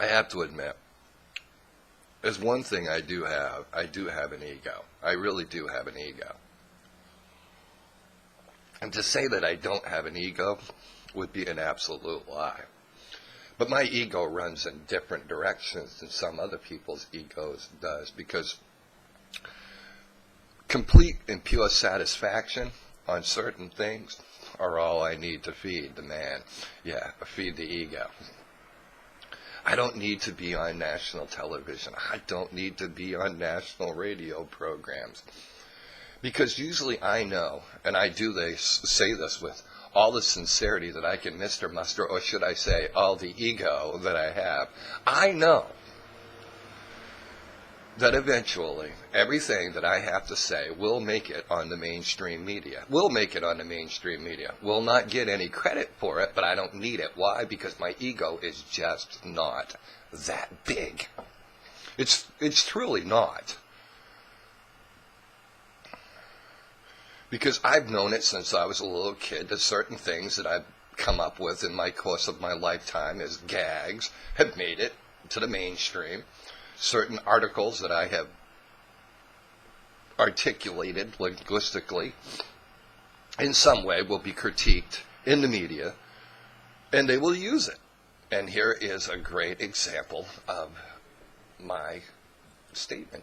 I have to admit, there's one thing I do have. I do have an ego. I really do have an ego. And to say that I don't have an ego would be an absolute lie. But my ego runs in different directions than some other people's egos does, because complete and pure satisfaction on certain things are all I need to feed the man. Yeah, feed the ego. I don't need to be on national television. I don't need to be on national radio programs. Because usually I know, and I do say this with all the sincerity that I can muster, or should I say, all the ego that I have. I know that eventually everything that I have to say will make it on the mainstream media. Will make it on the mainstream media. Will not get any credit for it, but I don't need it. Why? Because my ego is just not that big. It's truly not. Because I've known it since I was a little kid, that certain things that I've come up with in my course of my lifetime as gags have made it to the mainstream. Certain articles that I have articulated linguistically in some way will be critiqued in the media, and they will use it. And here is a great example of my statement.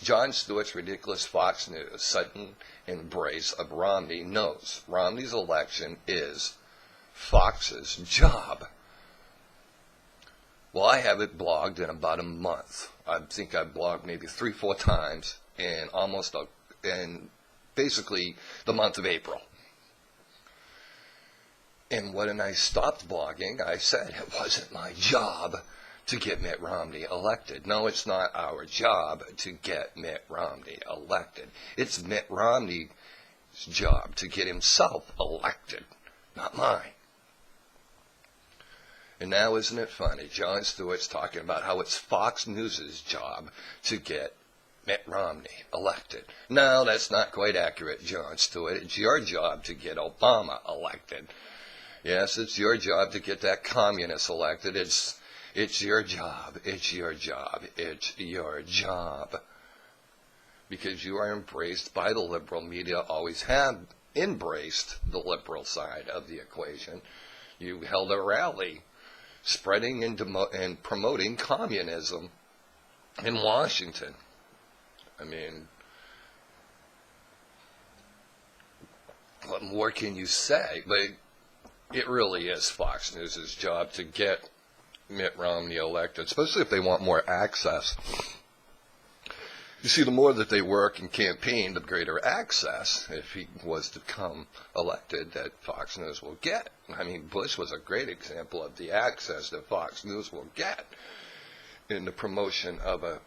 Jon Stewart's ridiculous Fox News sudden embrace of Romney knows Romney's election is Fox's job. Well, I have it blogged in about a month. I think I've blogged maybe 3-4 times in basically the month of April. And when I stopped blogging, I said it wasn't my job to get Mitt Romney elected. No, it's not our job to get Mitt Romney elected. It's Mitt Romney's job to get himself elected, not mine. And now, isn't it funny? Jon Stewart's talking about how it's Fox News' job to get Mitt Romney elected. No, that's not quite accurate, Jon Stewart. It's your job to get Obama elected. Yes, it's your job to get that communist elected. It's your job. It's your job. It's your job. Because you are embraced by the liberal media, always have embraced the liberal side of the equation. You held a rally spreading and promoting communism in Washington. I mean, what more can you say? But it really is Fox News' job to get Mitt Romney elected, especially if they want more access. You see, the more that they work and campaign, the greater access, if he was to come elected, that Fox News will get. I mean, Bush was a great example of the access that Fox News will get in the promotion of a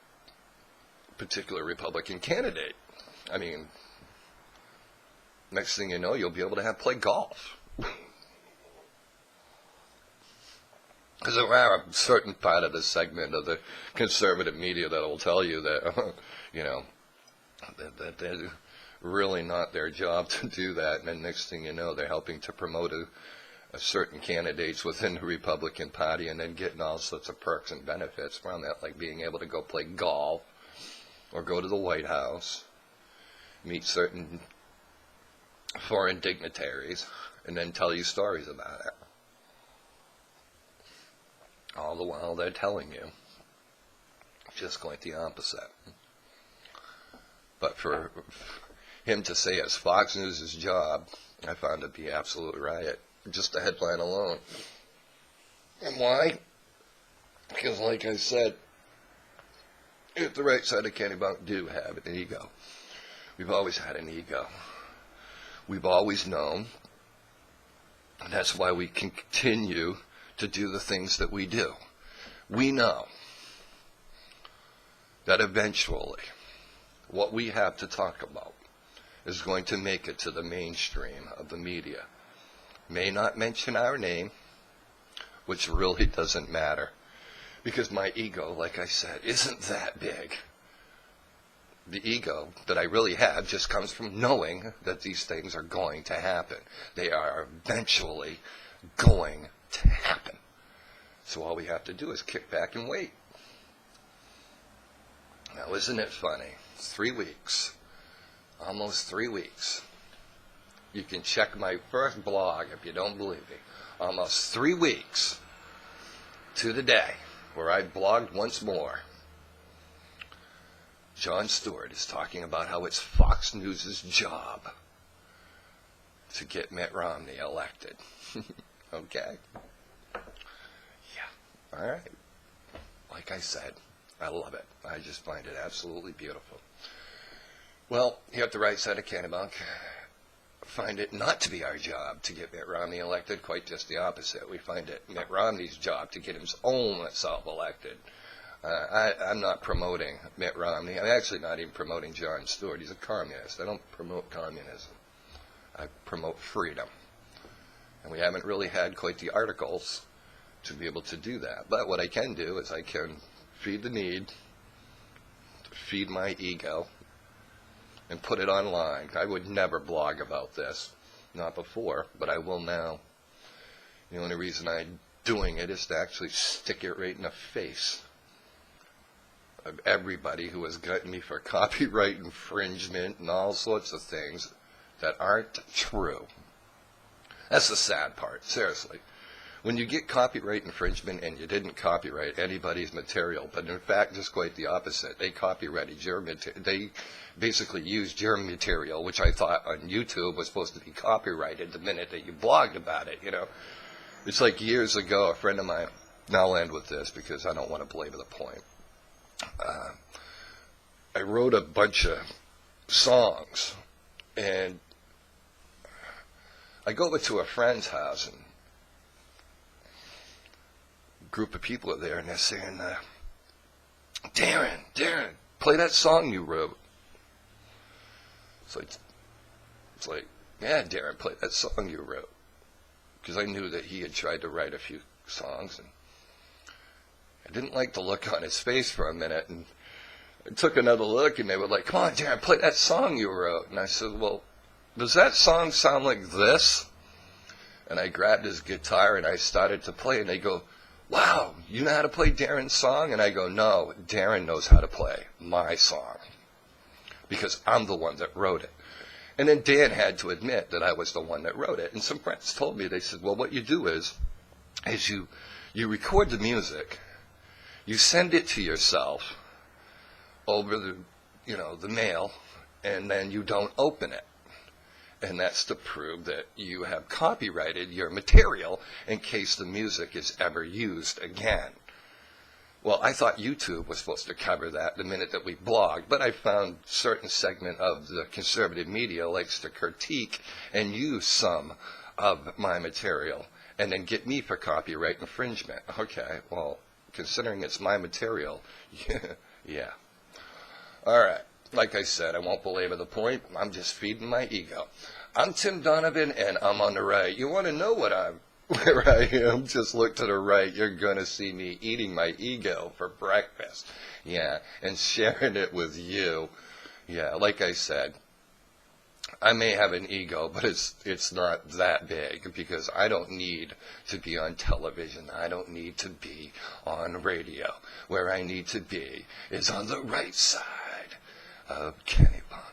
particular Republican candidate. I mean, next thing you know, you'll be able to play golf. Because there are a certain part of the segment of the conservative media that will tell you that, that they're really not their job to do that. And then next thing you know, they're helping to promote a certain candidates within the Republican Party and then getting all sorts of perks and benefits from that, like being able to go play golf or go to the White House, meet certain foreign dignitaries, and then tell you stories about it. All the while they're telling you just quite the opposite. But for him to say it's Fox News' job, I found it to be absolute riot. Just the headline alone. And why? Because like I said, if the right side of Kennebunk do have an ego. We've always had an ego. We've always known. And that's why we can continue to do the things that we do. We know that eventually what we have to talk about is going to make it to the mainstream of the media. May not mention our name, which really doesn't matter, because my ego, like I said, isn't that big. The ego that I really have just comes from knowing that these things are going to happen. They are eventually going to happen. So all we have to do is kick back and wait. Now, isn't it funny? 3 weeks. Almost 3 weeks. You can check my first blog if you don't believe me. Almost 3 weeks to the day where I blogged once more. Jon Stewart is talking about how it's Fox News' job to get Mitt Romney elected. Okay? Yeah. All right. Like I said, I love it. I just find it absolutely beautiful. Well, here at the right side of Kennebunk, find it not to be our job to get Mitt Romney elected, quite just the opposite. We find it Mitt Romney's job to get his own self elected. I'm not promoting Mitt Romney. I'm actually not even promoting Jon Stewart. He's a communist. I don't promote communism. I promote freedom. And we haven't really had quite the articles to be able to do that. But what I can do is I can feed the need, feed my ego, and put it online. I would never blog about this, not before, but I will now. The only reason I'm doing it is to actually stick it right in the face of everybody who has gotten me for copyright infringement and all sorts of things that aren't true. That's the sad part, seriously. When you get copyright infringement and you didn't copyright anybody's material, but in fact just quite the opposite, they copyrighted your material. They basically used your material, which I thought on YouTube was supposed to be copyrighted the minute that you blogged about it, you know. It's like years ago, a friend of mine, and I'll end with this because I don't want to belabor the point. I wrote a bunch of songs, and I go over to a friend's house, and group of people are there, and they're saying, Darren, play that song you wrote. It's like, yeah, Darren, play that song you wrote. Because I knew that he had tried to write a few songs, and I didn't like the look on his face for a minute, and I took another look, and they were like, come on, Darren, play that song you wrote. And I said, well, does that song sound like this? And I grabbed his guitar, and I started to play, and they go, wow, you know how to play Darren's song? And I go, no, Darren knows how to play my song because I'm the one that wrote it. And then Dan had to admit that I was the one that wrote it. And some friends told me, they said, well, what you do is you record the music, you send it to yourself over the mail, and then you don't open it. And that's to prove that you have copyrighted your material in case the music is ever used again. Well, I thought YouTube was supposed to cover that the minute that we blogged, but I found a certain segment of the conservative media likes to critique and use some of my material and then get me for copyright infringement. Okay, well, considering it's my material, yeah. All right. Like I said, I won't belabor the point. I'm just feeding my ego. I'm Tim Donovan, and I'm on the right. You want to know where I am? Just look to the right. You're going to see me eating my ego for breakfast. Yeah, and sharing it with you. Yeah, like I said, I may have an ego, but it's not that big because I don't need to be on television. I don't need to be on radio. Where I need to be is on the right side of Kennebunk.